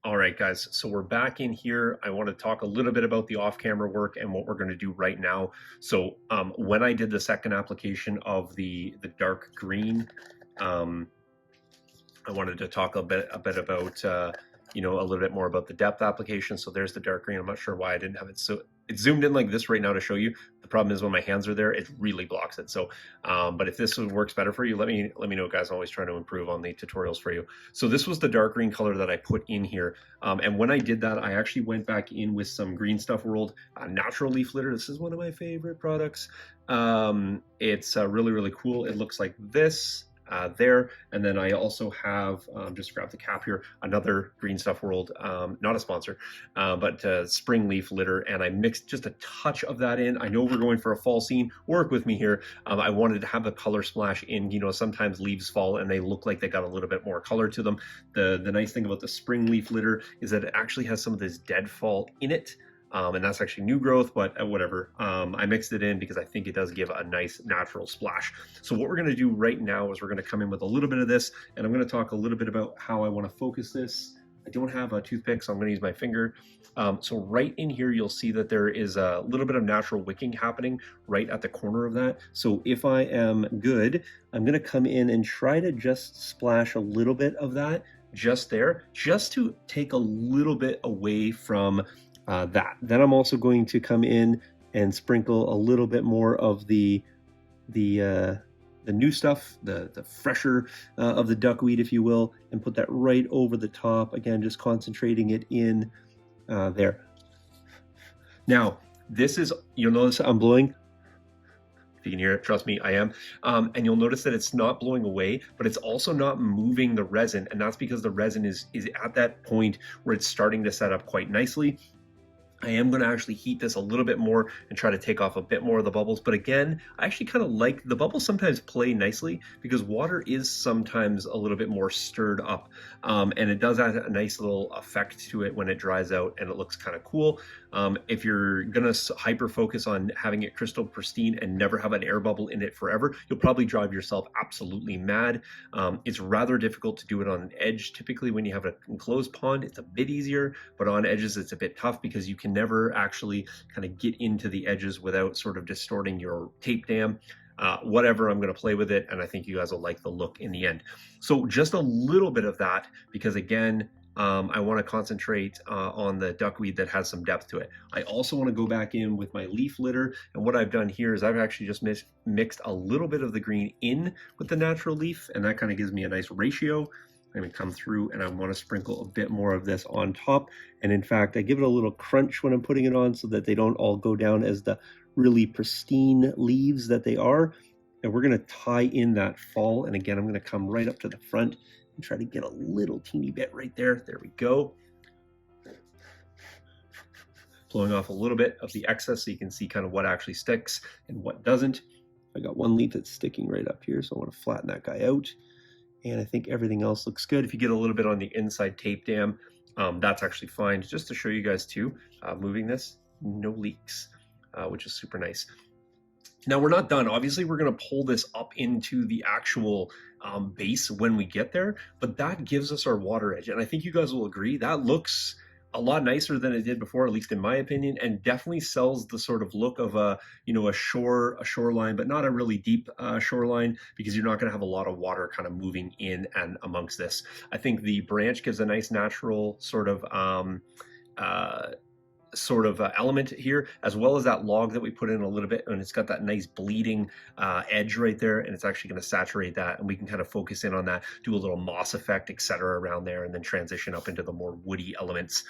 All right, guys, so we're back in here. I want to talk a little bit about the off-camera work and what we're going to do right now. So when I did the second application of the dark green, um, I wanted to talk a bit about a little bit more about the depth application. So there's the dark green. I'm not sure why I didn't have it. So it's zoomed in like this right now to show you. The problem is when my hands are there, it really blocks it. So, but if this works better for you, let me know, guys. I'm always trying to improve on the tutorials for you. So this was the dark green color that I put in here. And when I did that, I actually went back in with some Green Stuff World natural leaf litter. This is one of my favorite products. It's really, really cool. It looks like this. There, and then I also have, just grab the cap here, another Green Stuff World, not a sponsor, but spring leaf litter, and I mixed just a touch of that in. I know we're going for a fall scene, work with me here. I wanted to have the color splash in. Sometimes leaves fall and they look like they got a little bit more color to them. The nice thing about the spring leaf litter is that it actually has some of this deadfall in it. And that's actually new growth, but whatever. I mixed it in because I think it does give a nice natural splash. So what we're going to do right now is we're going to come in with a little bit of this, and I'm going to talk a little bit about how I want to focus this. I don't have a toothpick, so I'm going to use my finger. So right in here, you'll see that there is a little bit of natural wicking happening right at the corner of that. So if I am good, I'm going to come in and try to just splash a little bit of that just there, just to take a little bit away from that. Then I'm also going to come in and sprinkle a little bit more of the new stuff, the fresher of the duckweed, if you will, and put that right over the top. Again, just concentrating it in there. Now, this is, you'll notice I'm blowing. If you can hear it, trust me, I am. And you'll notice that it's not blowing away, but it's also not moving the resin. And that's because the resin is at that point where it's starting to set up quite nicely. I am going to actually heat this a little bit more and try to take off a bit more of the bubbles. But again, I actually kind of like the bubbles sometimes play nicely because water is sometimes a little bit more stirred up. And it does add a nice little effect to it when it dries out and it looks kind of cool. If you're going to hyper focus on having it crystal pristine and never have an air bubble in it forever, you'll probably drive yourself absolutely mad. It's rather difficult to do it on an edge. Typically when you have an enclosed pond, it's a bit easier, but on edges, it's a bit tough because you can never actually kind of get into the edges without sort of distorting your tape dam. Whatever, I'm going to play with it, and I think you guys will like the look in the end. So just a little bit of that, because again, I want to concentrate on the duckweed that has some depth to it. I also want to go back in with my leaf litter, and what I've done here is I've actually just mixed a little bit of the green in with the natural leaf, and that kind of gives me a nice ratio. I'm going to come through and I want to sprinkle a bit more of this on top. And in fact, I give it a little crunch when I'm putting it on so that they don't all go down as the really pristine leaves that they are. And we're going to tie in that fall. And again, I'm going to come right up to the front and try to get a little teeny bit right there. There we go. Blowing off a little bit of the excess so you can see kind of what actually sticks and what doesn't. I got one leaf that's sticking right up here, so I want to flatten that guy out. And I think everything else looks good. If you get a little bit on the inside tape dam, that's actually fine. Just to show you guys too, moving this, no leaks, which is super nice. Now we're not done. Obviously, we're going to pull this up into the actual base when we get there, but that gives us our water edge. And I think you guys will agree that looks a lot nicer than it did before, at least in my opinion, and definitely sells the sort of look of a shoreline, but not a really deep shoreline, because you're not going to have a lot of water kind of moving in and amongst this. I think the branch gives a nice natural sort of element here, as well as that log that we put in a little bit, and it's got that nice bleeding edge right there, and it's actually going to saturate that, and we can kind of focus in on that, do a little moss effect, etc. around there, and then transition up into the more woody elements.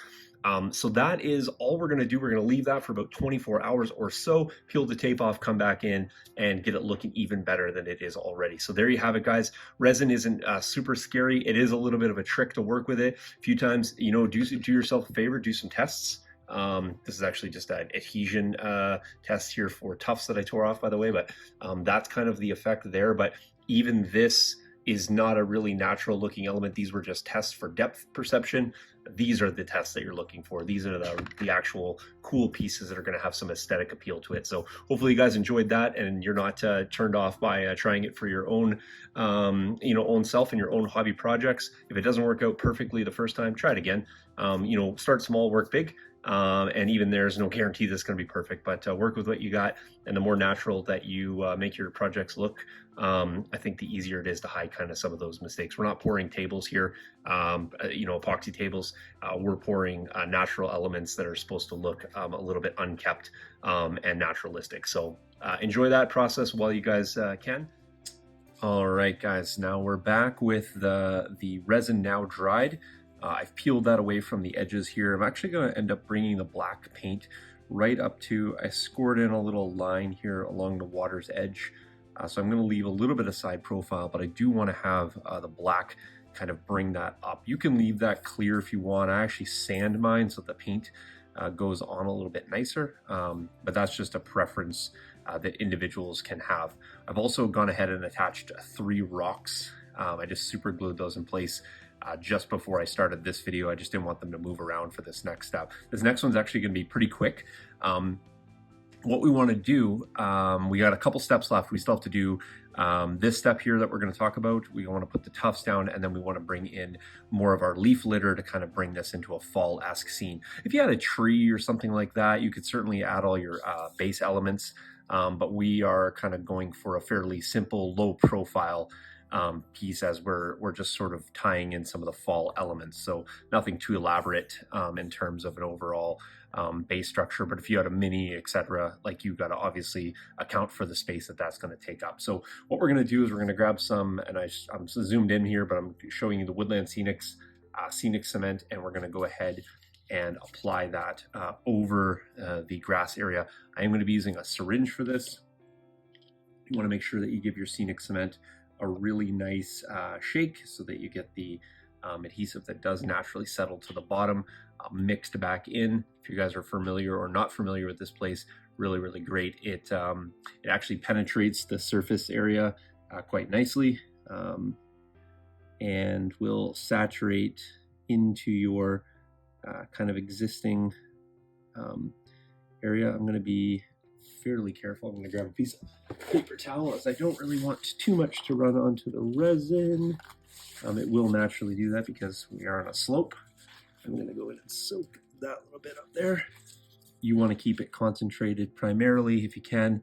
So that is all we're going to do. We're going to leave that for about 24 hours or so, peel the tape off, come back in, and get it looking even better than it is already. So there you have it, guys. Resin isn't super scary. It is a little bit of a trick to work with it a few times. Do yourself a favor, do some tests. This is actually just an adhesion test here for tufts that I tore off, by the way, but that's kind of the effect there. But even this is not a really natural looking element. These were just tests for depth perception. These are the tests that you're looking for. These are the actual cool pieces that are going to have some aesthetic appeal to it. So hopefully you guys enjoyed that and you're not turned off by trying it for your own, own self and your own hobby projects. If it doesn't work out perfectly the first time, try it again. Start small, work big. And even there's no guarantee that's going to be perfect, but work with what you got. And the more natural that you make your projects look, I think the easier it is to hide kind of some of those mistakes. We're not pouring tables here, epoxy tables. We're pouring natural elements that are supposed to look a little bit unkept and naturalistic. So enjoy that process while you guys can. All right, guys, now we're back with the resin now dried. I've peeled that away from the edges here. I'm actually going to end up bringing the black paint right up to, I scored in a little line here along the water's edge. So I'm going to leave a little bit of side profile, but I do want to have the black kind of bring that up. You can leave that clear if you want. I actually sand mine so the paint goes on a little bit nicer, but that's just a preference that individuals can have. I've also gone ahead and attached 3 rocks. I just super glued those in place just before I started this video. I just didn't want them to move around for this next step. This next one's actually going to be pretty quick. What we want to do, we got a couple steps left. We still have to do this step here that we're going to talk about. We want to put the tufts down, and then we want to bring in more of our leaf litter to kind of bring this into a fall-esque scene. If you had a tree or something like that, you could certainly add all your base elements, but we are kind of going for a fairly simple, low-profile piece as we're just sort of tying in some of the fall elements. So nothing too elaborate in terms of an overall base structure, but if you had a mini, etc., like you've got to obviously account for the space that that's going to take up. So what we're going to do is we're going to grab some, and I'm zoomed in here, but I'm showing you the Woodland Scenics scenic cement, and we're going to go ahead and apply that over the grass area. I am going to be using a syringe for this. You want to make sure that you give your scenic cement a really nice shake so that you get the adhesive that does naturally settle to the bottom mixed back in. If you guys are familiar or not familiar with this place, really, really great. It actually penetrates the surface area quite nicely and will saturate into your kind of existing area. I'm going to be fairly careful. I'm going to grab a piece of paper towel as I don't really want too much to run onto the resin. It will naturally do that because we are on a slope. I'm going to go in and soak that little bit up there. You want to keep it concentrated primarily, if you can,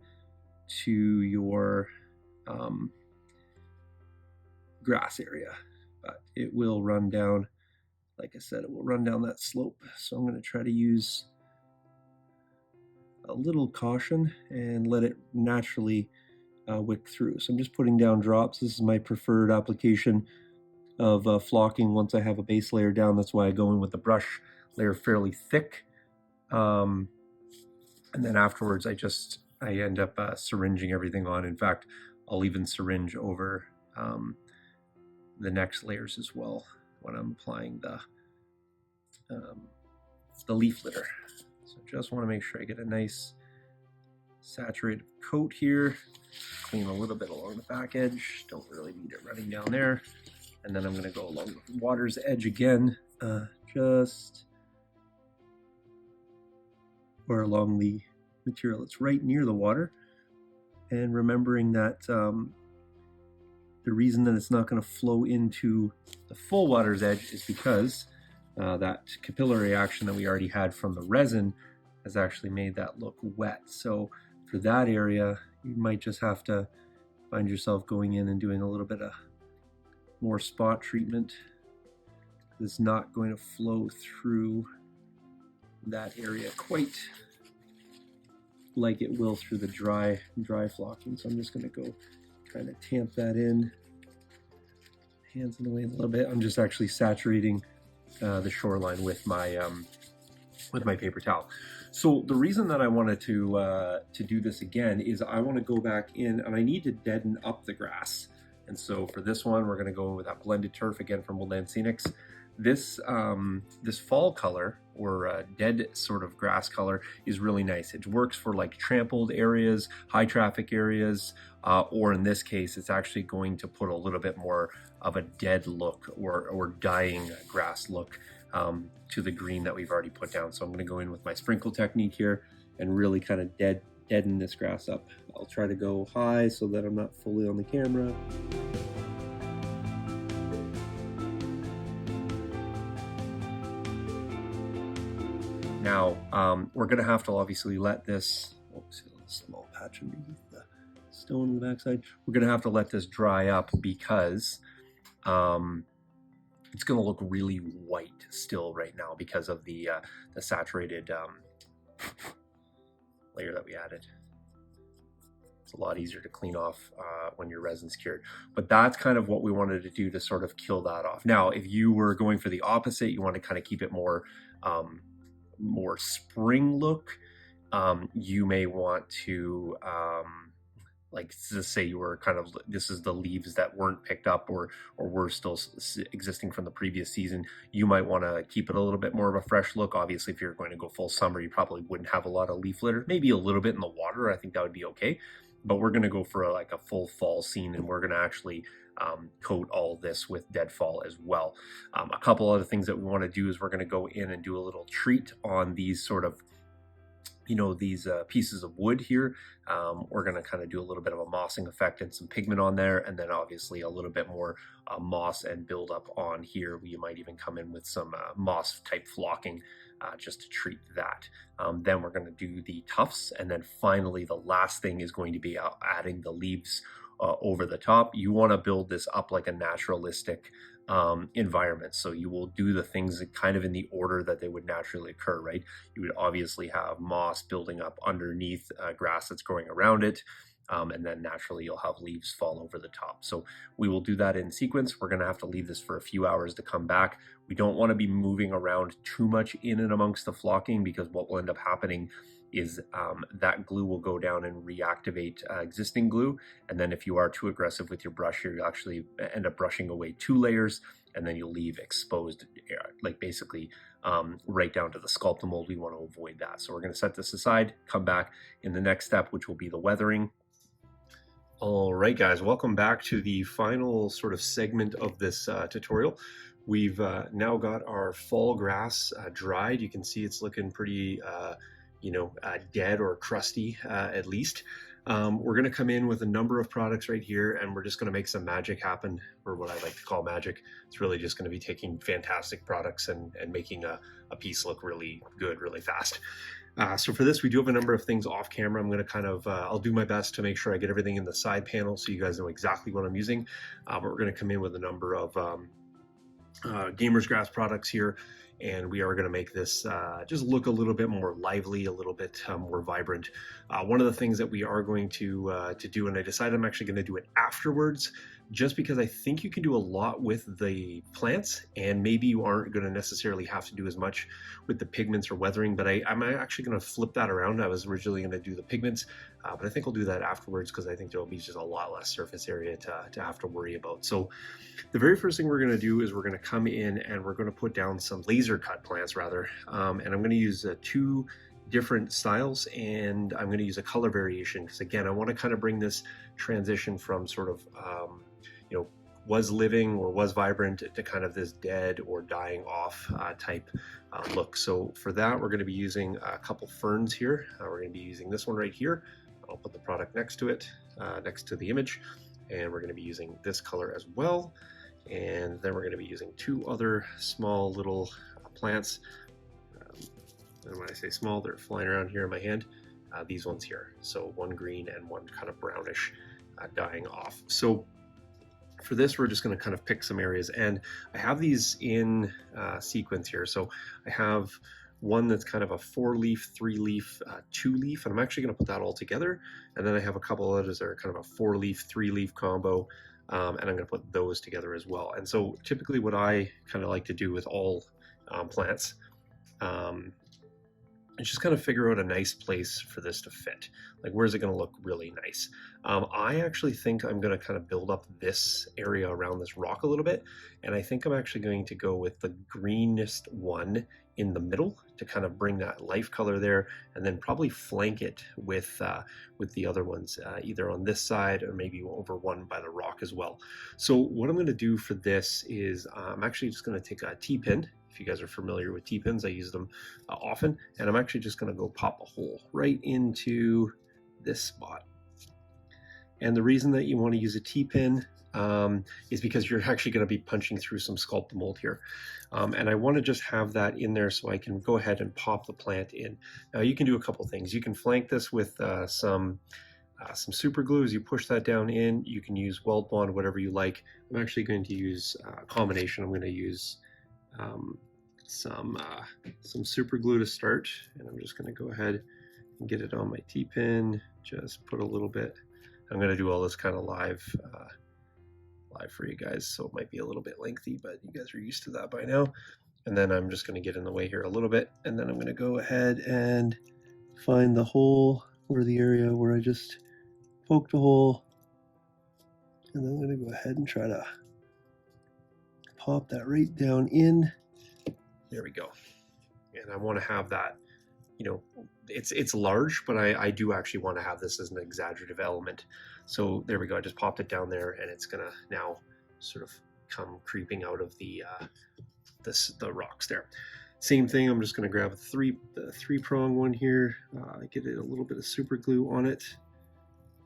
to your grass area. But it will run down, like I said, it will run down that slope. So I'm going to try to use a little caution and let it naturally wick through. So I'm just putting down drops. This is my preferred application of flocking once I have a base layer down. That's why I go in with the brush layer fairly thick. And then afterwards I end up syringing everything on. In fact, I'll even syringe over the next layers as well when I'm applying the leaf litter. So just want to make sure I get a nice saturated coat here. Clean a little bit along the back edge. Don't really need it running down there. And then I'm going to go along the water's edge again, or along the material that's right near the water. And remembering that the reason that it's not going to flow into the full water's edge is because that capillary action that we already had from the resin has actually made that look wet. So for that area, you might just have to find yourself going in and doing a little bit of more spot treatment. It's not going to flow through that area quite like it will through the dry flocking. So I'm just going to go kind of tamp that in. Hands in the way a little bit. I'm just actually saturating the shoreline with my paper towel. So the reason that I wanted to do this again is I want to go back in and I need to deaden up the grass. And so for this one, we're going to go with that blended turf again from Woodland Scenics. This fall color or dead sort of grass color is really nice. It works for like trampled areas, high traffic areas, or in this case, it's actually going to put a little bit more of a dead look or dying grass look to the green that we've already put down. So I'm going to go in with my sprinkle technique here and really kind of deaden this grass up. I'll try to go high so that I'm not fully on the camera. Now, we're going to have to obviously let this, oops, a small patch underneath the stone on the backside. We're going to have to let this dry up because it's going to look really white still right now because of the saturated layer that we added. It's a lot easier to clean off when your resin's cured. But that's kind of what we wanted to do to sort of kill that off. Now, if you were going for the opposite, you want to kind of keep it more spring look, you may want to like just say you were kind of, this is the leaves that weren't picked up or were still existing from the previous season. You might want to keep it a little bit more of a fresh look. Obviously, if you're going to go full summer, you probably wouldn't have a lot of leaf litter, maybe a little bit in the water. I think that would be okay. But we're going to go for like a full fall scene, and we're going to actually coat all this with deadfall as well. A couple other things that we want to do is we're going to go in and do a little treat on these sort of, these pieces of wood here. We're going to kind of do a little bit of a mossing effect and some pigment on there, and then obviously a little bit more moss and build up on here. We might even come in with some moss type flocking just to treat that. Then we're going to do the tufts, and then finally the last thing is going to be adding the leaves over the top. You want to build this up like a naturalistic environment. So you will do the things kind of in the order that they would naturally occur, right? You would obviously have moss building up underneath grass that's growing around it. And then naturally you'll have leaves fall over the top. So we will do that in sequence. We're going to have to leave this for a few hours to come back. We don't want to be moving around too much in and amongst the flocking, because what will end up happening is that glue will go down and reactivate existing glue. And then if you are too aggressive with your brush here, you'll actually end up brushing away 2 layers, and then you'll leave exposed, like basically right down to the sculpt mold. We want to avoid that. So we're going to set this aside, come back in the next step, which will be the weathering. All right, guys, welcome back to the final sort of segment of this tutorial. We've now got our fall grass dried. You can see it's looking pretty dead or crusty at least. We're going to come in with a number of products right here, and we're just going to make some magic happen, or what I like to call magic. It's really just going to be taking fantastic products and making a piece look really good, really fast. So for this, we do have a number of things off camera. I'm going to kind of, I'll do my best to make sure I get everything in the side panel so you guys know exactly what I'm using. But we're going to come in with a number of Gamer's Grass products here, and we are going to make this just look a little bit more lively, a little bit more vibrant. One of the things that we are going to do, and I decided I'm actually going to do it afterwards, just because I think you can do a lot with the plants, and maybe you aren't going to necessarily have to do as much with the pigments or weathering, but I'm actually going to flip that around. I was originally going to do the pigments, but I think I'll do that afterwards, because I think there'll be just a lot less surface area to have to worry about. So the very first thing we're going to do is we're going to come in and we're going to put down some laser cut plants rather, and I'm going to use 2 different styles, and I'm going to use a color variation, because again, I want to kind of bring this transition from sort of was living or was vibrant to kind of this dead or dying off type look. So for that, we're going to be using a couple ferns here. We're going to be using this one right here. I'll put the product next to it, next to the image, and we're going to be using this color as well. And then we're going to be using 2 other small little plants. And when I say small, they're flying around here in my hand. These ones here. So one green and one kind of brownish dying off. So for this, we're just going to kind of pick some areas, and I have these in sequence here. So I have one that's kind of a 4-leaf, 3-leaf, 2-leaf, and I'm actually going to put that all together. And then I have a couple others that are kind of a 4-leaf, 3-leaf combo, and I'm going to put those together as well. And so typically what I kind of like to do with all plants and just kind of figure out a nice place for this to fit. Like, where's it going to look really nice? I actually think I'm going to kind of build up this area around this rock a little bit. And I think I'm actually going to go with the greenest one in the middle to kind of bring that life color there, and then probably flank it with the other ones, either on this side or maybe over one by the rock as well. So what I'm going to do for this is I'm actually just going to take a T-pin. If you guys are familiar with T-pins, I use them often, and I'm actually just going to go pop a hole right into this spot. And the reason that you want to use a T-pin is because you're actually going to be punching through some Sculpt mold here. And I want to just have that in there so I can go ahead and pop the plant in. Now you can do a couple things. You can flank this with some super glue. As you push that down in, you can use weld bond, whatever you like. I'm actually going to use a combination. I'm going to use some super glue to start, and I'm just going to go ahead and get it on my T-pin. Just put a little bit. I'm going to do all this kind of live for you guys, so it might be a little bit lengthy, but you guys are used to that by now. And then I'm just going to get in the way here a little bit, and then I'm going to go ahead and find the hole, or the area where I just poked a hole, and I'm going to go ahead and try to pop that right down in. There we go. And I want to have that, you know, it's large, but I do actually want to have this as an exaggerative element. So there we go. I just popped it down there, and it's gonna now sort of come creeping out of the rocks there. Same thing. I'm just gonna grab the three prong one here. Get it a little bit of super glue on it,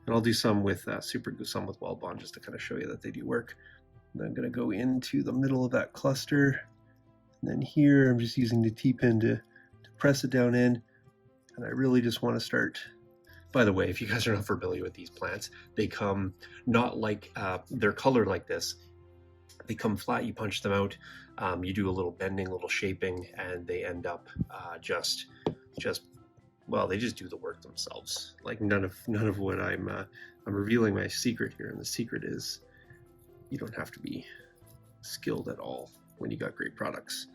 and I'll do some with super glue, some with weld bond, just to kind of show you that they do work. And I'm gonna go into the middle of that cluster, and then here I'm just using the T-pin to press it down in. And I really just want to start. By the way, if you guys are not familiar with these plants, they come not like they're colored like this. They come flat. You punch them out. You do a little bending, a little shaping, and they end up just well, they just do the work themselves. Like none of what I'm revealing my secret here, and the secret is you don't have to be skilled at all when you got great products.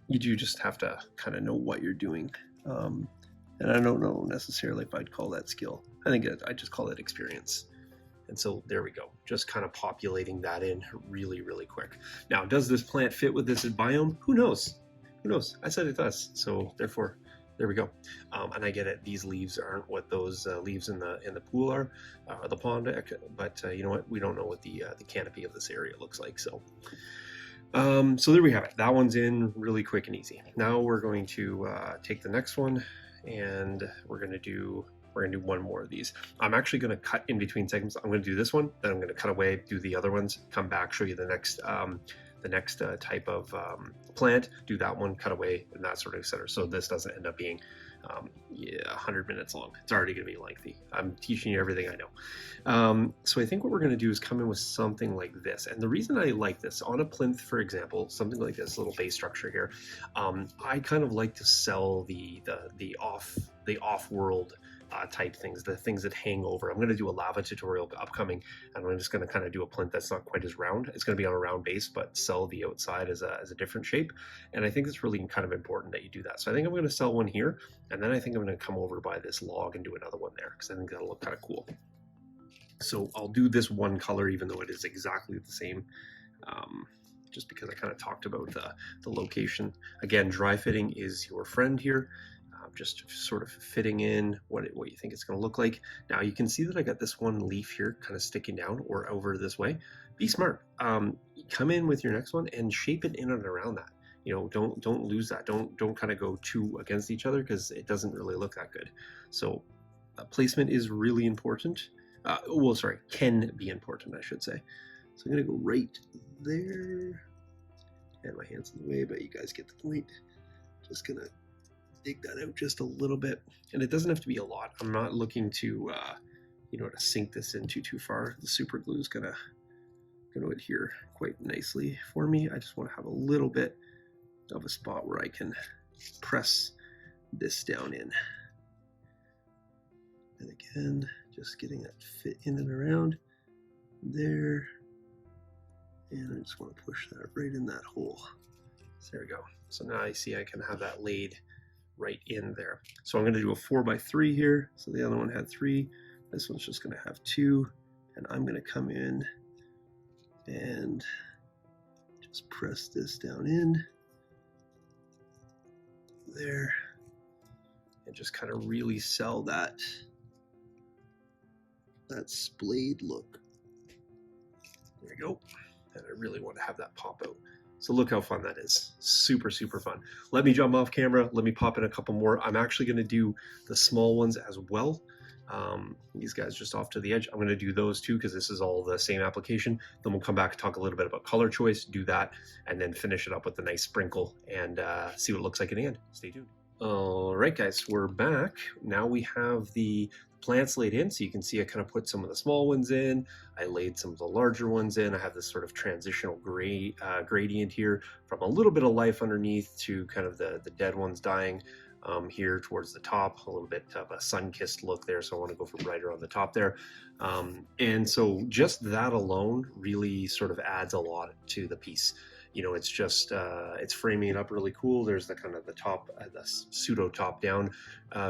You do just have to kind of know what you're doing. And I don't know necessarily if I'd call that skill. I think I just call it experience. And so there we go, just kind of populating that in really, really quick. Now, does this plant fit with this biome? Who knows? Who knows? I said it does. So therefore, there we go. And I get it. These leaves aren't what those leaves in the pool are, the pond. But you know what? We don't know what the canopy of this area looks like. So there we have it. That one's in really quick and easy. Now we're going to take the next one, and we're going to do one more of these. I'm actually going to cut in between segments. I'm going to do this one, then I'm going to cut away, do the other ones, come back, show you the next type of plant, do that one, cut away, and that sort of etc. So this doesn't end up being 100 minutes long. It's already going to be lengthy. I'm teaching you everything I know. So I think what we're going to do is come in with something like this. And the reason I like this on a plinth, for example, something like this little base structure here, I kind of like to sell the off-world type things, the things that hang over. I'm going to do a lava tutorial upcoming, and I'm just going to kind of do a plinth that's not quite as round. It's going to be on a round base, but sell the outside as a different shape. And I think it's really kind of important that you do that. So I think I'm going to sell one here, and then I think I'm going to come over by this log and do another one there, because I think that'll look kind of cool. So I'll do this one color, even though it is exactly the same, just because I kind of talked about the location. Again, dry fitting is your friend here. Just sort of fitting in what you think it's going to look like. Now you can see that I got this one leaf here kind of sticking down or over this way. Be smart. Come in with your next one and shape it in and around that. You know, don't lose that. Don't kind of go too against each other, because it doesn't really look that good. So placement is really important. Well, sorry, can be important, I should say. So I'm going to go right there. And my hand's in the way, but you guys get the point. Just going to dig that out just a little bit, and it doesn't have to be a lot. I'm not looking to to sink this in too far. The super glue is gonna adhere quite nicely for me. I just want to have a little bit of a spot where I can press this down in, and again, just getting that fit in and around there, and I just want to push that right in that hole. So there we go. So now I see I can have that laid right in there. So I'm going to do a 4x3 here. So the other one had 3. This one's just going to have 2. And I'm going to come in and just press this down in there and just kind of really sell that splayed look. There we go. And I really want to have that pop out. So look how fun that is. Super, super fun. Let me jump off camera. Let me pop in a couple more. I'm actually going to do the small ones as well. These guys just off to the edge. I'm going to do those too because this is all the same application. Then we'll come back and talk a little bit about color choice, do that, and then finish it up with a nice sprinkle and see what it looks like in the end. Stay tuned. All right, guys, we're back. Now we have the plants laid in, so you can see I kind of put some of the small ones in. I laid some of the larger ones in. I have this sort of transitional gradient here from a little bit of life underneath to kind of the dead ones dying here towards the top, a little bit of a sun-kissed look there, so I want to go for brighter on the top there. And so just that alone really sort of adds a lot to the piece. You know, it's just, it's framing it up really cool. There's the kind of the top, the pseudo top-down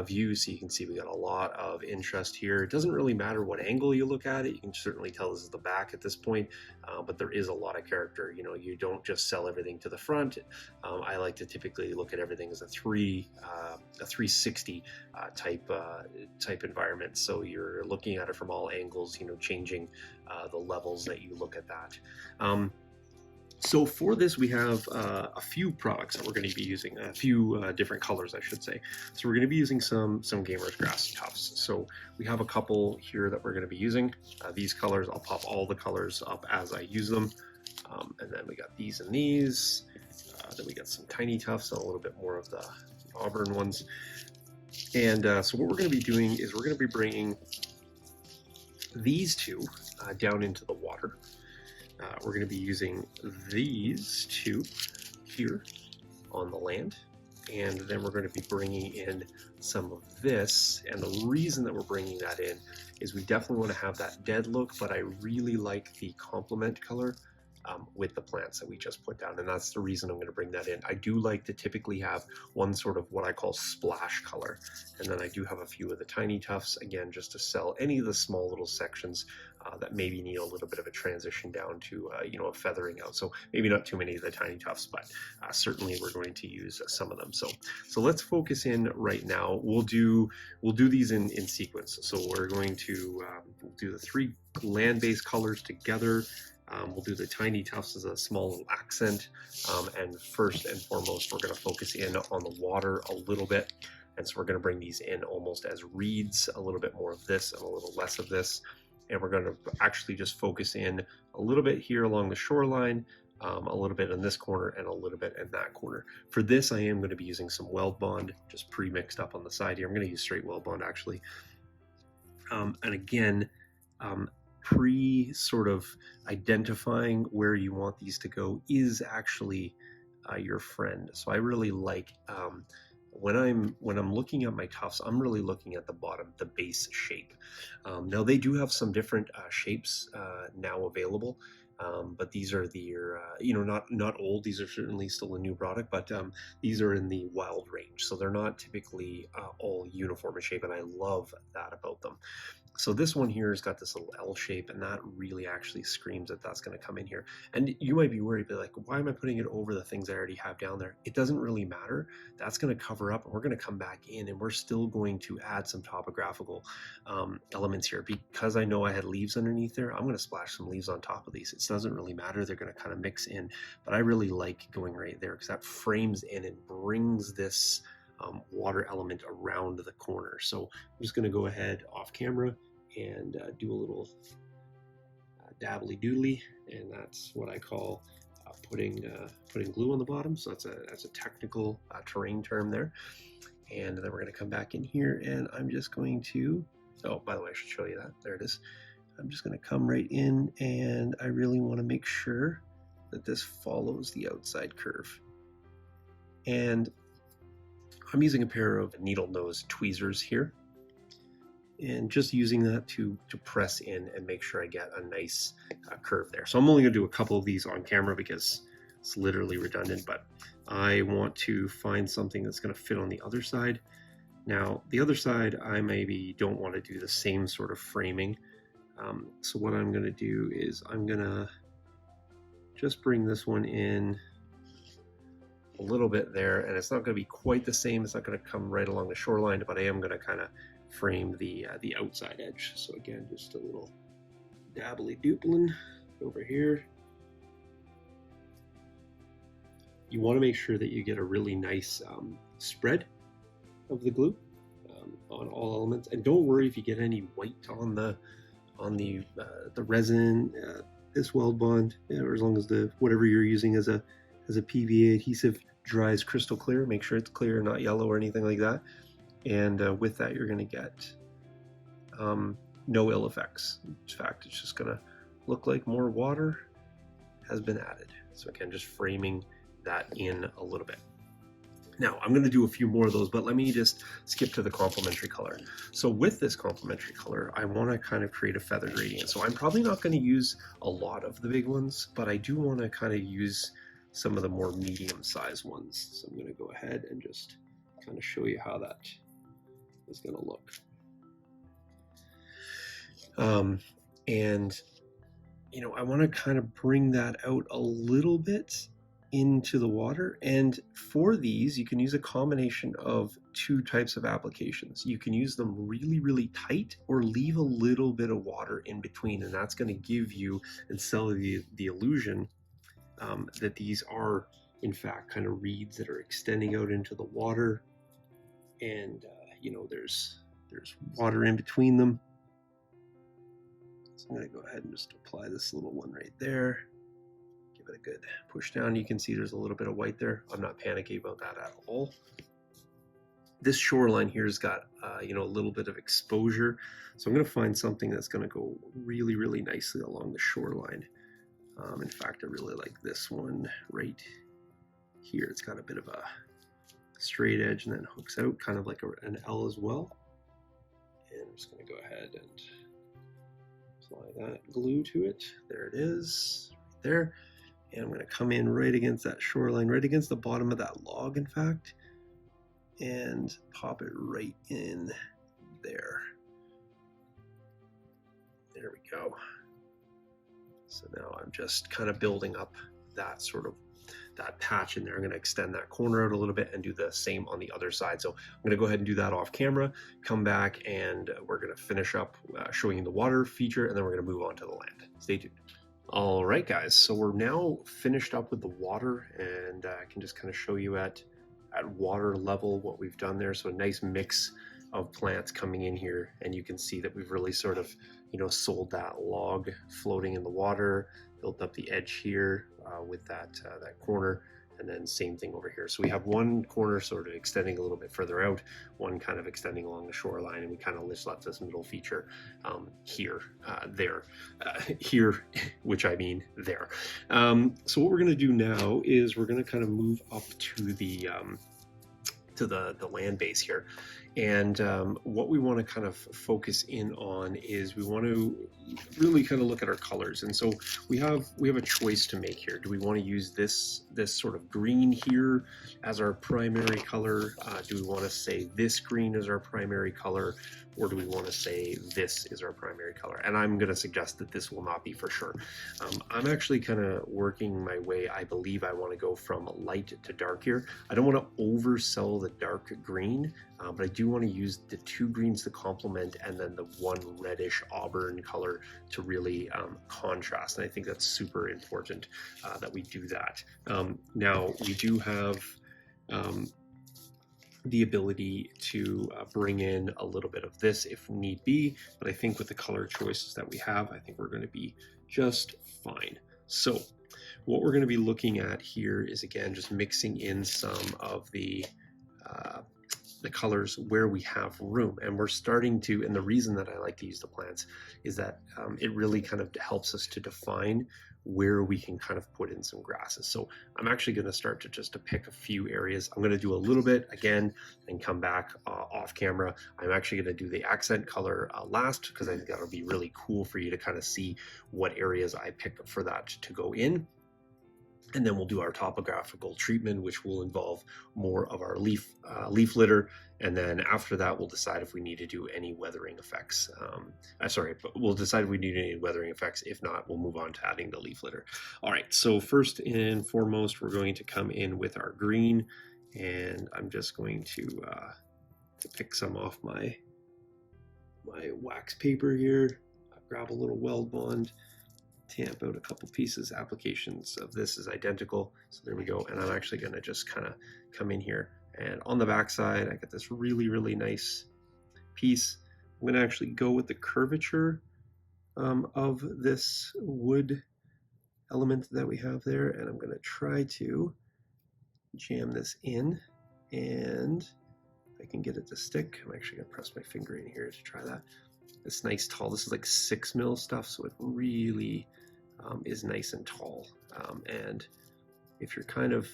view, so you can see we got a lot of interest here. It doesn't really matter what angle you look at it. You can certainly tell this is the back at this point, but there is a lot of character. You know, you don't just sell everything to the front. I like to typically look at everything as a 360 type environment. So you're looking at it from all angles, you know, changing the levels that you look at that. So for this, we have a few products that we're going to be using, a few different colors, I should say. So we're going to be using some Gamers Grass tufts. So we have a couple here that we're going to be using. These colors, I'll pop all the colors up as I use them. And then we got these and these. Then we got some tiny tufts and a little bit more of the auburn ones. And so what we're going to be doing is we're going to be bringing these two down into the water. We're going to be using these two here on the land, and then we're going to be bringing in some of this. And the reason that we're bringing that in is we definitely want to have that dead look, but I really like the complement color with the plants that we just put down, and that's the reason I'm going to bring that in. I do like to typically have one sort of what I call splash color, and then I do have a few of the tiny tufts, again, just to sell any of the small little sections that maybe need a little bit of a transition down to you know, a feathering out. So maybe not too many of the tiny tufts, but certainly we're going to use some of them. So let's focus in right now. We'll do these in sequence. So we're going to do the 3 land-based colors together. We'll do the tiny tufts as a small little accent, and first and foremost, we're going to focus in on the water a little bit, and so we're going to bring these in almost as reeds, a little bit more of this and a little less of this, and we're going to actually just focus in a little bit here along the shoreline, a little bit in this corner, and a little bit in that corner. For this, I am going to be using some Weld Bond, just pre-mixed up on the side here. I'm going to use straight Weld Bond, actually. And again, sort of identifying where you want these to go is actually your friend. So I really like when I'm looking at my tufts, I'm really looking at the bottom, the base shape. Now they do have some different shapes now available, but these are the you know, not old. These are certainly still a new product, but these are in the wild range, so they're not typically all uniform in shape, and I love that about them. So this one here has got this little L shape, and that really actually screams that that's going to come in here. And you might be worried, but like, why am I putting it over the things I already have down there? It doesn't really matter. That's going to cover up, and we're going to come back in, and we're still going to add some topographical elements here. Because I know I had leaves underneath there, I'm going to splash some leaves on top of these. It doesn't really matter. They're going to kind of mix in, but I really like going right there because that frames in and brings this water element around the corner. So I'm just going to go ahead off camera and do a little dabbly doodly, and that's what I call putting glue on the bottom. So that's a technical terrain term there. And then we're going to come back in here, and I'm just going to, oh, by the way, I should show you that. There it is. I'm just going to come right in, and I really want to make sure that this follows the outside curve. And I'm using a pair of needle nose tweezers here, and just using that to press in and make sure I get a nice curve there. So I'm only going to do a couple of these on camera because It's literally redundant, but I want to find something that's going to fit on the other side. Now, the other side, I maybe don't want to do the same sort of framing. So what I'm going to do is I'm going to just bring this one in a little bit there, and it's not going to be quite the same. It's not going to come right along the shoreline, but I am going to kind of frame the outside edge. So again, just a little dabbly doopling over here. You want to make sure that you get a really nice spread of the glue on all elements, and don't worry if you get any white on the resin. This weld bond, or as long as the whatever you're using as a PVA adhesive dries crystal clear, make sure it's clear, not yellow or anything like that. And with that, you're going to get no ill effects. In fact, it's just going to look like more water has been added. So again, just framing that in a little bit. Now, I'm going to do a few more of those, but let me just skip to the complementary color. So with this complementary color, I want to kind of create a feather gradient. So I'm probably not going to use a lot of the big ones, but I do want to kind of use some of the more medium-sized ones. So I'm going to go ahead and just kind of show you how that is going to look. And, you know, I want to kind of bring that out a little bit into the water. And for these, you can use a combination of two types of applications. You can use them really, really tight, or leave a little bit of water in between. And that's going to give you and sell the illusion that these are, in fact, kind of reeds that are extending out into the water. And, you know, there's water in between them. So I'm going to go ahead and just apply this little one right there. Give it a good push down. You can see there's a little bit of white there. I'm not panicking about that at all. This shoreline here has got, you know, a little bit of exposure. So I'm going to find something that's going to go really, really nicely along the shoreline. In fact, I really like this one right here. It's got a bit of a straight edge and then hooks out, kind of like an L as well. And I'm just going to go ahead and apply that glue to it. There it is, right there. And I'm going to come in right against that shoreline, right against the bottom of that log, in fact, and pop it right in there. There we go. So now I'm just kind of building up that that patch in there. I'm going to extend that corner out a little bit and do the same on the other side. So I'm going to go ahead and do that off camera, come back, and we're going to finish up showing you the water feature, and then we're going to move on to the land. Stay tuned. All right, guys, so we're now finished up with the water, and I can just kind of show you at water level what we've done there. So a nice mix of plants coming in here, and you can see that we've really sort of, you know, sold that log floating in the water, built up the edge here with that corner, and then same thing over here. So we have one corner sort of extending a little bit further out, one kind of extending along the shoreline, and we kind of just left this middle feature here, here, which I mean there. So what we're going to do now is we're going to kind of move up to the land base here. And what we want to kind of focus in on is we want to really kind of look at our colors. And so we have a choice to make here. Do we want to use this sort of green here as our primary color? Do we want to say this green is our primary color? Or do we want to say this is our primary color? And I'm going to suggest that this will not be for sure. I'm actually kind of working my way. I believe I want to go from light to dark here. I don't want to oversell the dark green, but I do want to use the two greens to complement, and then the one reddish auburn color to really contrast. And I think that's super important that we do that. Now, we do have the ability to bring in a little bit of this if need be, but I think with the color choices that we have, I think we're going to be just fine. So what we're going to be looking at here is, again, just mixing in some of the colors where we have room. And we're starting to, and the reason that I like to use the plants is that it really kind of helps us to define where we can kind of put in some grasses. So I'm actually going to start to just to pick a few areas. I'm going to do a little bit again and come back off camera. I'm actually going to do the accent color last, because I think that'll be really cool for you to kind of see what areas I pick for that to go in. And then we'll do our topographical treatment, which will involve more of our leaf litter. And then after that, we'll decide if we need to do any weathering effects. We'll decide if we need any weathering effects. If not, we'll move on to adding the leaf litter. All right, so first and foremost, we're going to come in with our green. And I'm just going to pick some off my wax paper here. Grab a little weld bond, tamp out a couple pieces. Applications of this is identical, so there we go. And I'm actually going to just kind of come in here, and on the back side I get this really nice piece. I'm going to actually go with the curvature of this wood element that we have there, and I'm going to try to jam this in, and if I can get it to stick, I'm actually going to press my finger in here to try that. This nice tall, this is like 6 mil stuff, so it really is nice and tall. And if you're kind of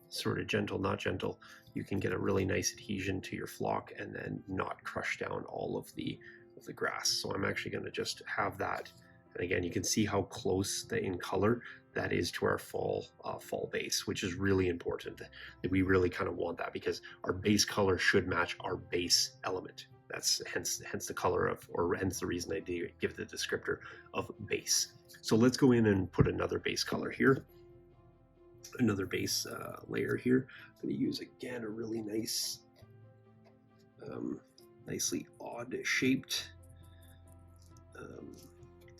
sort of gentle, not gentle, you can get a really nice adhesion to your flock and then not crush down all of the grass. So I'm actually going to just have that. And again, you can see how close in color that is to our fall base, which is really important. That we really kind of want that, because our base color should match our base element. That's hence the color of, or hence the reason I give the descriptor of base. So let's go in and put another base color here, another base layer here. I'm going to use again a really nice, nicely odd shaped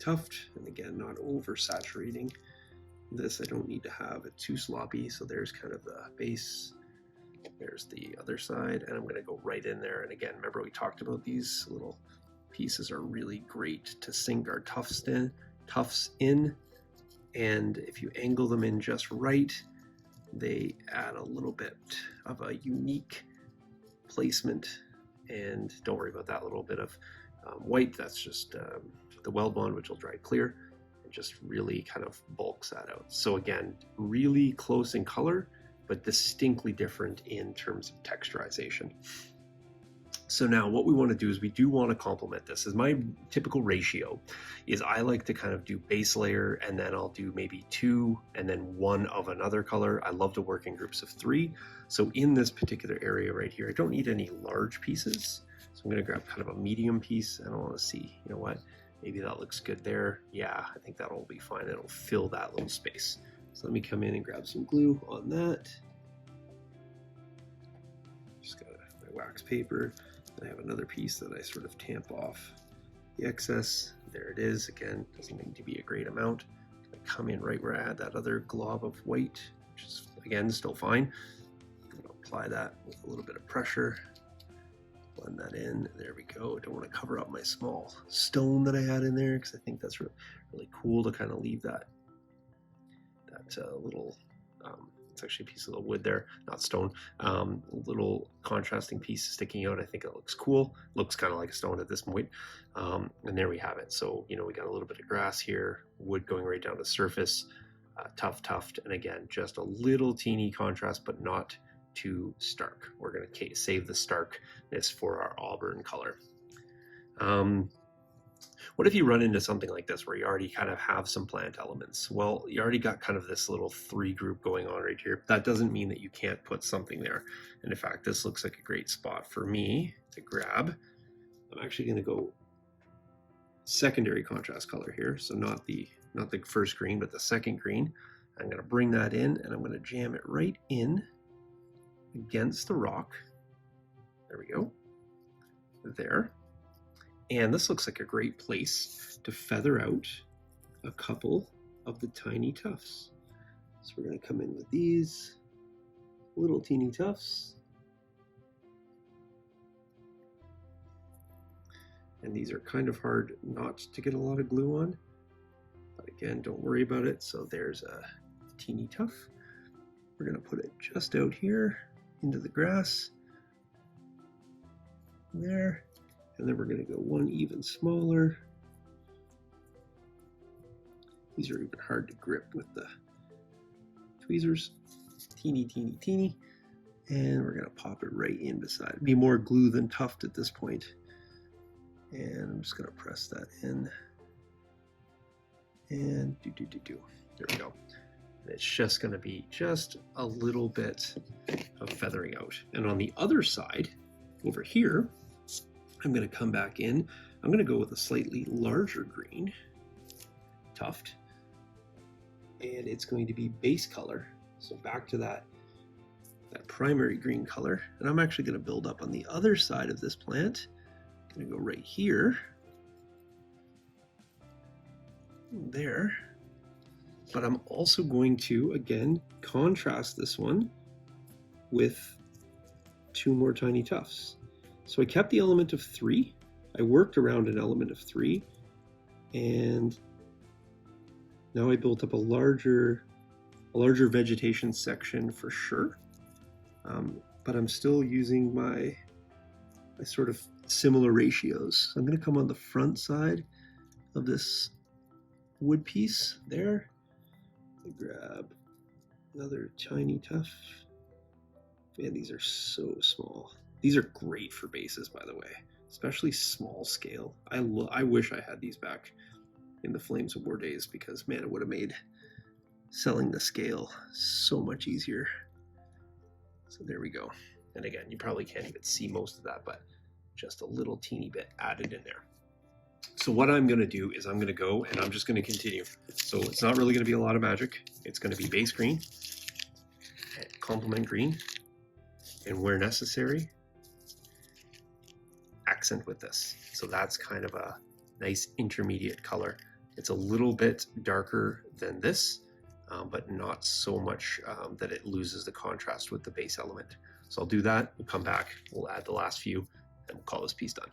tuft, and again not over saturating this. I don't need to have it too sloppy. So there's kind of the base. There's the other side, and I'm going to go right in there. And again, remember we talked about these little pieces are really great to sink our tufts in, and if you angle them in just right, they add a little bit of a unique placement. And don't worry about that little bit of white, that's just the weld bond, which will dry clear, and just really kind of bulks that out. So again, really close in color, but distinctly different in terms of texturization. So now what we want to do is we do want to complement this. As my typical ratio is, I like to kind of do base layer, and then I'll do maybe 2 and then 1 of another color. I love to work in groups of 3. So in this particular area right here, I don't need any large pieces. So I'm going to grab kind of a medium piece, and I want to see, you know what, maybe that looks good there. Yeah, I think that'll be fine. It'll fill that little space. So let me come in and grab some glue on that. Just got my wax paper. And I have another piece that I sort of tamp off the excess. There it is. Again, doesn't need to be a great amount. I come in right where I add that other glob of white, which is again still fine. I'm going to apply that with a little bit of pressure. Blend that in. There we go. I don't want to cover up my small stone that I had in there, because I think that's really cool to kind of leave that little, it's actually a piece of the wood there, not stone, little contrasting piece sticking out. I think it looks cool. Looks kind of like a stone at this point. And there we have it. So, you know, we got a little bit of grass here, wood going right down to the surface, tuft, and again, just a little teeny contrast, but not too stark. We're going to save the starkness for our auburn color. What if you run into something like this where you already kind of have some plant elements? Well, you already got kind of this little 3 group going on right here. That doesn't mean that you can't put something there. And in fact, this looks like a great spot for me to grab. I'm actually going to go secondary contrast color here. So not the first green, but the second green. I'm going to bring that in, and I'm going to jam it right in against the rock. There we go. There. And this looks like a great place to feather out a couple of the tiny tufts. So we're going to come in with these little teeny tufts. And these are kind of hard not to get a lot of glue on. But again, don't worry about it. So there's a teeny tuft. We're going to put it just out here into the grass. There. And then we're going to go one even smaller. These are even hard to grip with the tweezers. Teeny. And we're going to pop it right in beside. Be more glue than tuft at this point. And I'm just going to press that in. And do. There we go. it's just going to be just a little bit of feathering out. And on the other side, over here, I'm going to come back in. I'm going to go with a slightly larger green tuft, and it's going to be base color. So back to that primary green color. And I'm actually going to build up on the other side of this plant. I'm going to go right here, there. But I'm also going to, again, contrast this one with 2 more tiny tufts. So I kept the element of 3. I worked around an element of 3, and now I built up a larger vegetation section for sure. But I'm still using my sort of similar ratios. So I'm going to come on the front side of this wood piece there. Grab another tiny tuft. Man, these are so small. These are great for bases, by the way, especially small scale. I wish I had these back in the Flames of War days, because man, it would have made selling the scale so much easier. So there we go. And again, you probably can't even see most of that, but just a little teeny bit added in there. So what I'm going to do is I'm going to go and I'm just going to continue. So it's not really going to be a lot of magic. It's going to be base green, complement green, and where necessary, accent with this. So that's kind of a nice intermediate color. It's a little bit darker than this, but not so much that it loses the contrast with the base element. So I'll do that, we'll come back, we'll add the last few, and we'll call this piece done.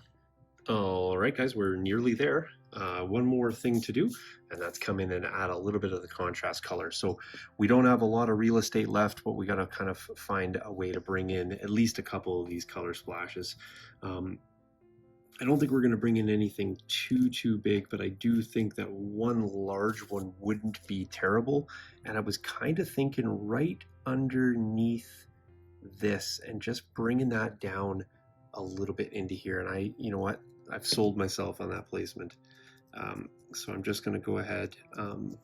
All right, guys, we're nearly there. One more thing to do, and that's come in and add a little bit of the contrast color. So we don't have a lot of real estate left, but we got to kind of find a way to bring in at least a couple of these color splashes. I don't think we're going to bring in anything too big, but I do think that one large one wouldn't be terrible. And I was kind of thinking right underneath this and just bringing that down a little bit into here. And you know what? I've sold myself on that placement. So I'm just going to go ahead and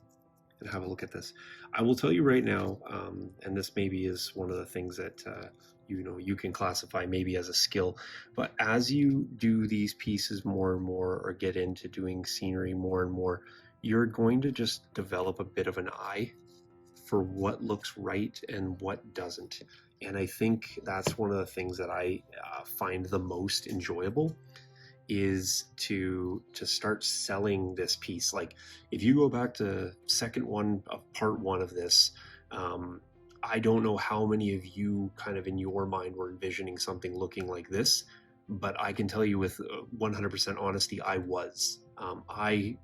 have a look at this. I will tell you right now, and this maybe is one of the things that you can classify maybe as a skill, but as you do these pieces more and more, or get into doing scenery more and more, you're going to just develop a bit of an eye for what looks right and what doesn't. And I think that's one of the things that I find the most enjoyable, is to start selling this piece. Like if you go back to part one of this, I don't know how many of you kind of in your mind were envisioning something looking like this, but I can tell you with 100% honesty, I was. I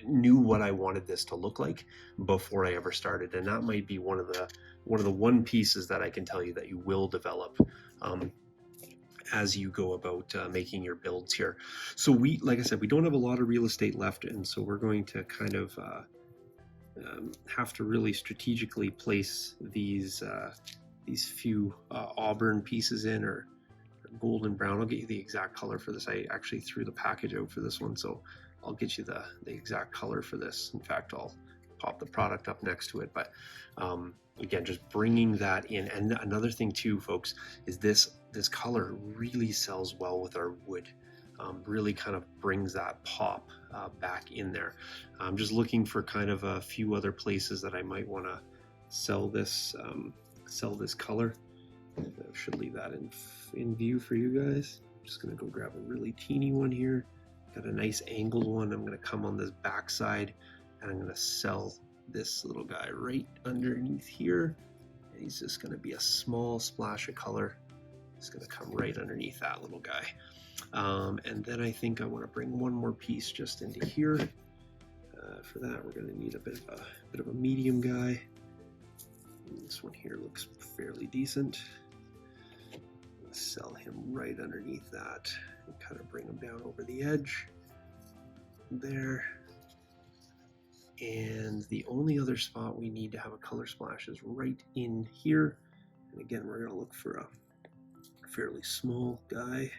knew what I wanted this to look like before I ever started, and that might be one of the pieces that I can tell you that you will develop as you go about making your builds here. So like I said, we don't have a lot of real estate left, and so we're going to kind of have to really strategically place these few auburn pieces in, or golden brown. I'll get you the exact color for this. I actually threw the package out for this one, so I'll get you the exact color for this. In fact, I'll pop the product up next to it. But again, just bringing that in. And another thing too, folks, is this color really sells well with our wood. Really kind of brings that pop back in there. I'm just looking for kind of a few other places that I might want to sell this color. I should leave that in view for you guys. I'm just gonna go grab a really teeny one here. Got a nice angled one. I'm gonna come on this back side, and I'm gonna sell this little guy right underneath here. And he's just gonna be a small splash of color. It's gonna come right underneath that little guy. And then I think I want to bring one more piece just into here. For that, we're going to need a bit of a medium guy. And this one here looks fairly decent. Sell him right underneath that and kind of bring him down over the edge there. And the only other spot we need to have a color splash is right in here. And again, we're going to look for a fairly small guy.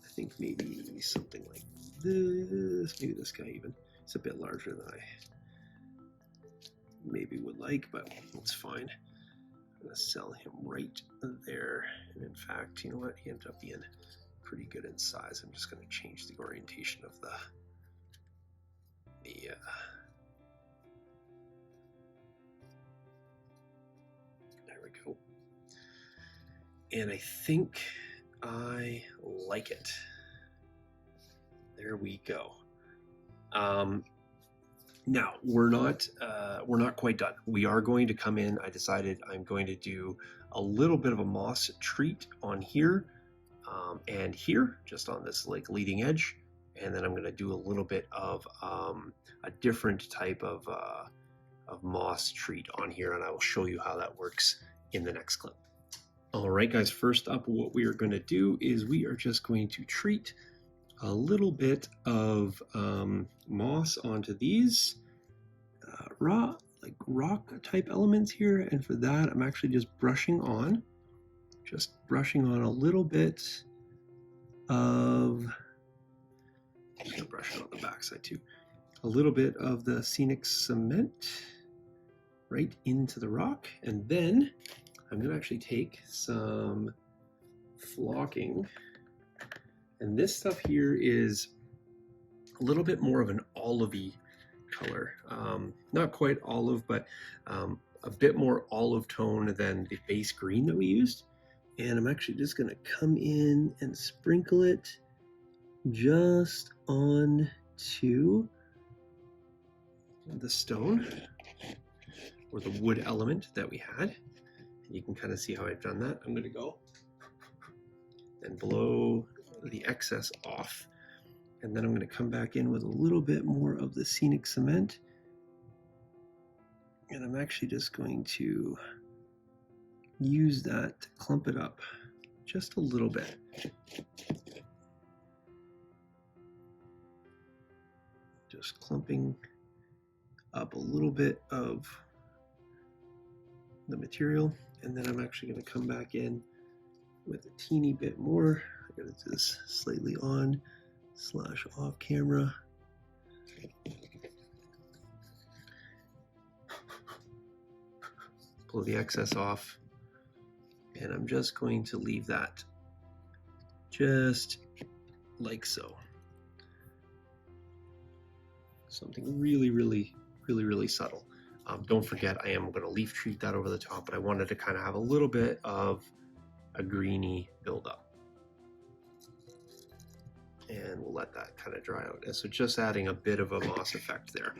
I think maybe something like this, maybe this guy even. It's a bit larger than maybe would like, but it's fine. I'm going to sell him right there. And in fact, you know what? He ended up being pretty good in size. I'm just going to change the orientation of the there we go. And I think I like it. There we go. Now we're not quite done. We are going to come in. I decided I'm going to do a little bit of a moss treat on here and here, just on this like leading edge, and then I'm going to do a little bit of a different type of moss treat on here, and I will show you how that works in the next clip. All right, guys. First up, what we are going to do is we are just going to treat a little bit of moss onto these rock type elements here, and for that I'm actually just brushing on a little bit of, I'm going to brush it on the backside too, a little bit of the scenic cement right into the rock, and then I'm going to actually take some flocking. And this stuff here is a little bit more of an olivey color. Not quite olive, but a bit more olive tone than the base green that we used. And I'm actually just going to come in and sprinkle it just onto the stone or the wood element that we had. And you can kind of see how I've done that. I'm going to go and blow the excess off, and then I'm going to come back in with a little bit more of the scenic cement, and I'm actually just going to use that to clump it up just a little bit. Just clumping up a little bit of the material, and then I'm actually going to come back in with a teeny bit more. I got this slightly on / off camera. Blow the excess off, and I'm just going to leave that just like so. Something really subtle. Don't forget, I am going to leaf treat that over the top, but I wanted to kind of have a little bit of a greeny buildup. And we'll let that kind of dry out. And so just adding a bit of a moss effect there.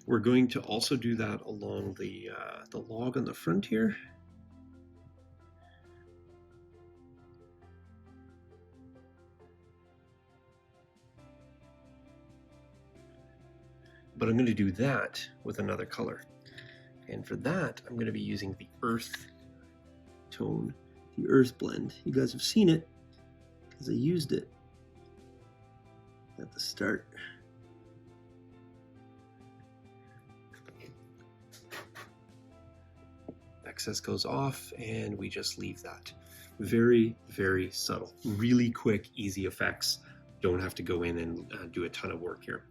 We're going to also do that along the log on the front here. But I'm going to do that with another color. And for that, I'm going to be using the earth tone, the earth blend. You guys have seen it because I used it at the start. Excess goes off, and we just leave that. Very subtle, really quick, easy effects. Don't have to go in and do a ton of work here.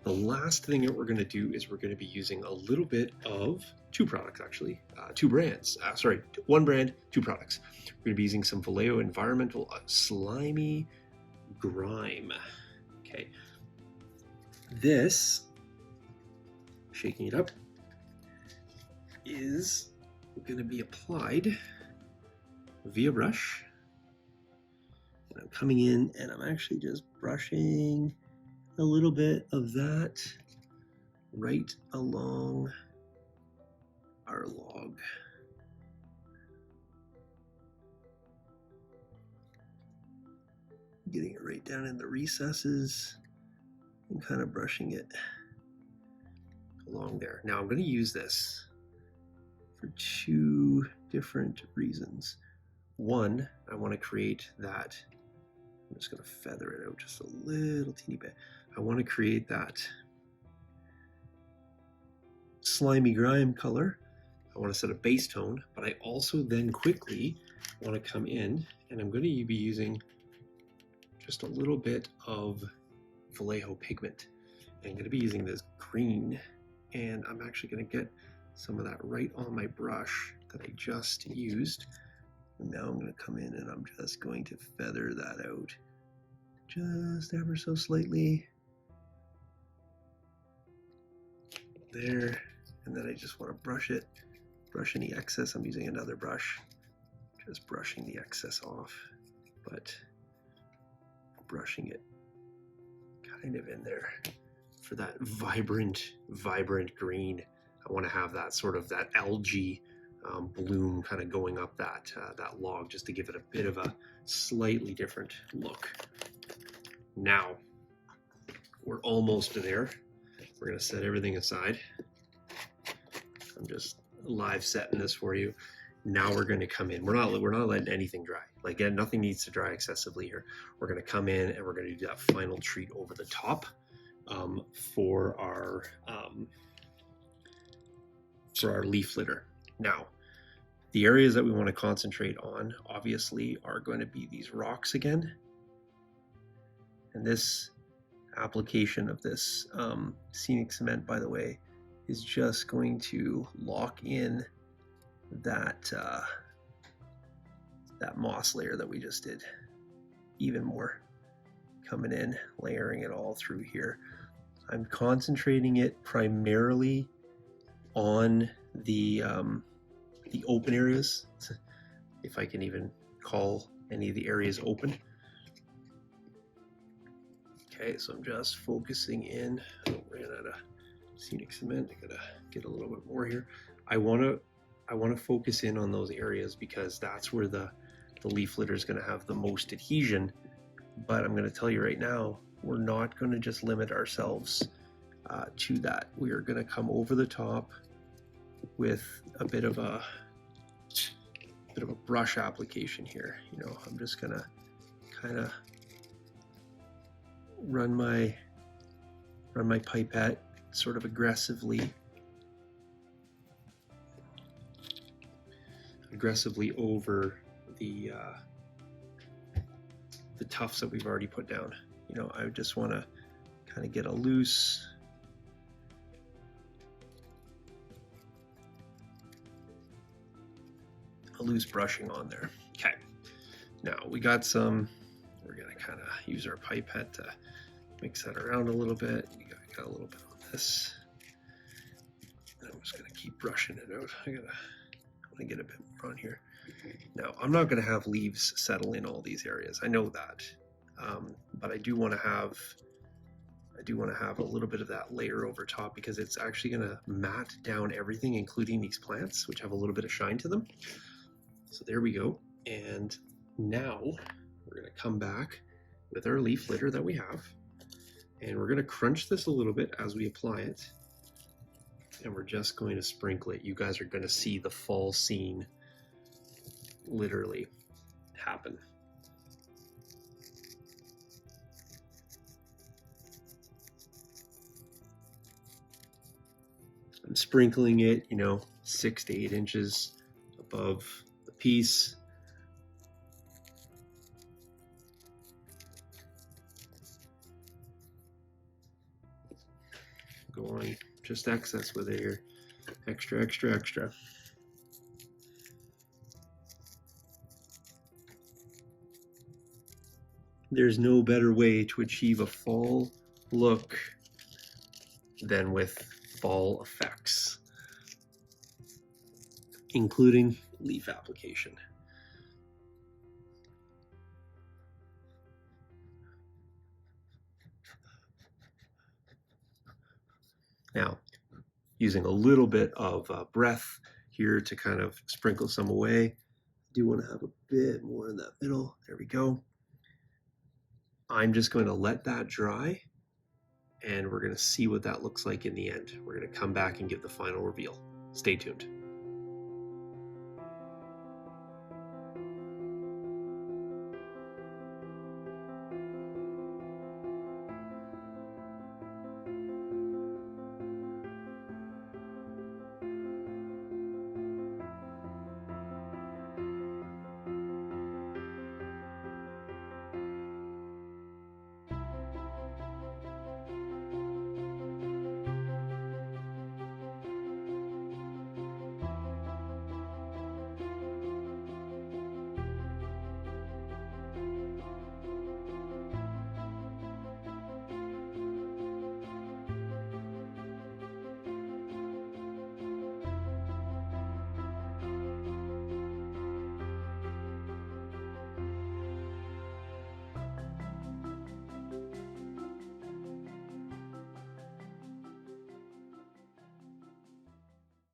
The last thing that we're going to do is we're going to be using a little bit of two products, actually, two brands. One brand, two products. We're going to be using some Vallejo Environmental Slimy Grime. Okay. This, shaking it up, is going to be applied via brush. And I'm coming in and I'm actually just brushing a little bit of that right along our log. Getting it right down in the recesses and kind of brushing it along there. Now I'm going to use this for two different reasons. One, I want to create that, I'm just going to feather it out just a little teeny bit. I want to create that slimy grime color. I want to set a base tone, but I also then quickly want to come in and I'm going to be using just a little bit of Vallejo pigment. And I'm going to be using this green and I'm actually going to get some of that right on my brush that I just used. And now I'm going to come in and I'm just going to feather that out just ever so slightly. There. And then I just want to brush it, brush any excess. I'm using another brush, just brushing the excess off, but brushing it kind of in there for that vibrant green. I want to have that sort of that algae bloom kind of going up that log, just to give it a bit of a slightly different look. Now we're almost there. We're going to set everything aside. I'm just live setting this for you. Now we're going to come in. We're not letting anything dry. Like, nothing needs to dry excessively here. We're going to come in and we're going to do that final treat over the top for our leaf litter. Now, the areas that we want to concentrate on, obviously, are going to be these rocks again. And this application of this scenic cement, by the way, is just going to lock in that that moss layer that we just did even more, coming in, layering it all through here. I'm concentrating it primarily on the open areas, if I can even call any of the areas open. Okay, so I'm just focusing in. I ran out of scenic cement. I gotta get a little bit more here. I want to focus in on those areas because that's where the leaf litter is going to have the most adhesion. But I'm going to tell you right now, we're not going to just limit ourselves to that. We are going to come over the top with a bit of a brush application here. You know, I'm just going to kind of run my pipette sort of aggressively over the tufts that we've already put down. You know, I just want to kind of get a loose brushing on there. Okay, now we got some. We're gonna kind of use our pipette to mix that around a little bit. We got a little bit on this. And I'm just gonna keep brushing it out. I want to get a bit more on here. Now, I'm not going to have leaves settle in all these areas. I know that, but I do want to have a little bit of that layer over top because it's actually going to matte down everything, including these plants, which have a little bit of shine to them. So there we go. And now we're going to come back with our leaf litter that we have, and we're going to crunch this a little bit as we apply it. And we're just going to sprinkle it. You guys are going to see the fall scene literally happen. I'm sprinkling it, 6 to 8 inches above the piece. Going just excess with it here. Extra, extra, extra. There's no better way to achieve a fall look than with fall effects, including leaf application. Now, using a little bit of breath here to kind of sprinkle some away. I do want to have a bit more in that middle. There we go. I'm just going to let that dry, and we're going to see what that looks like in the end. We're going to come back and give the final reveal. Stay tuned.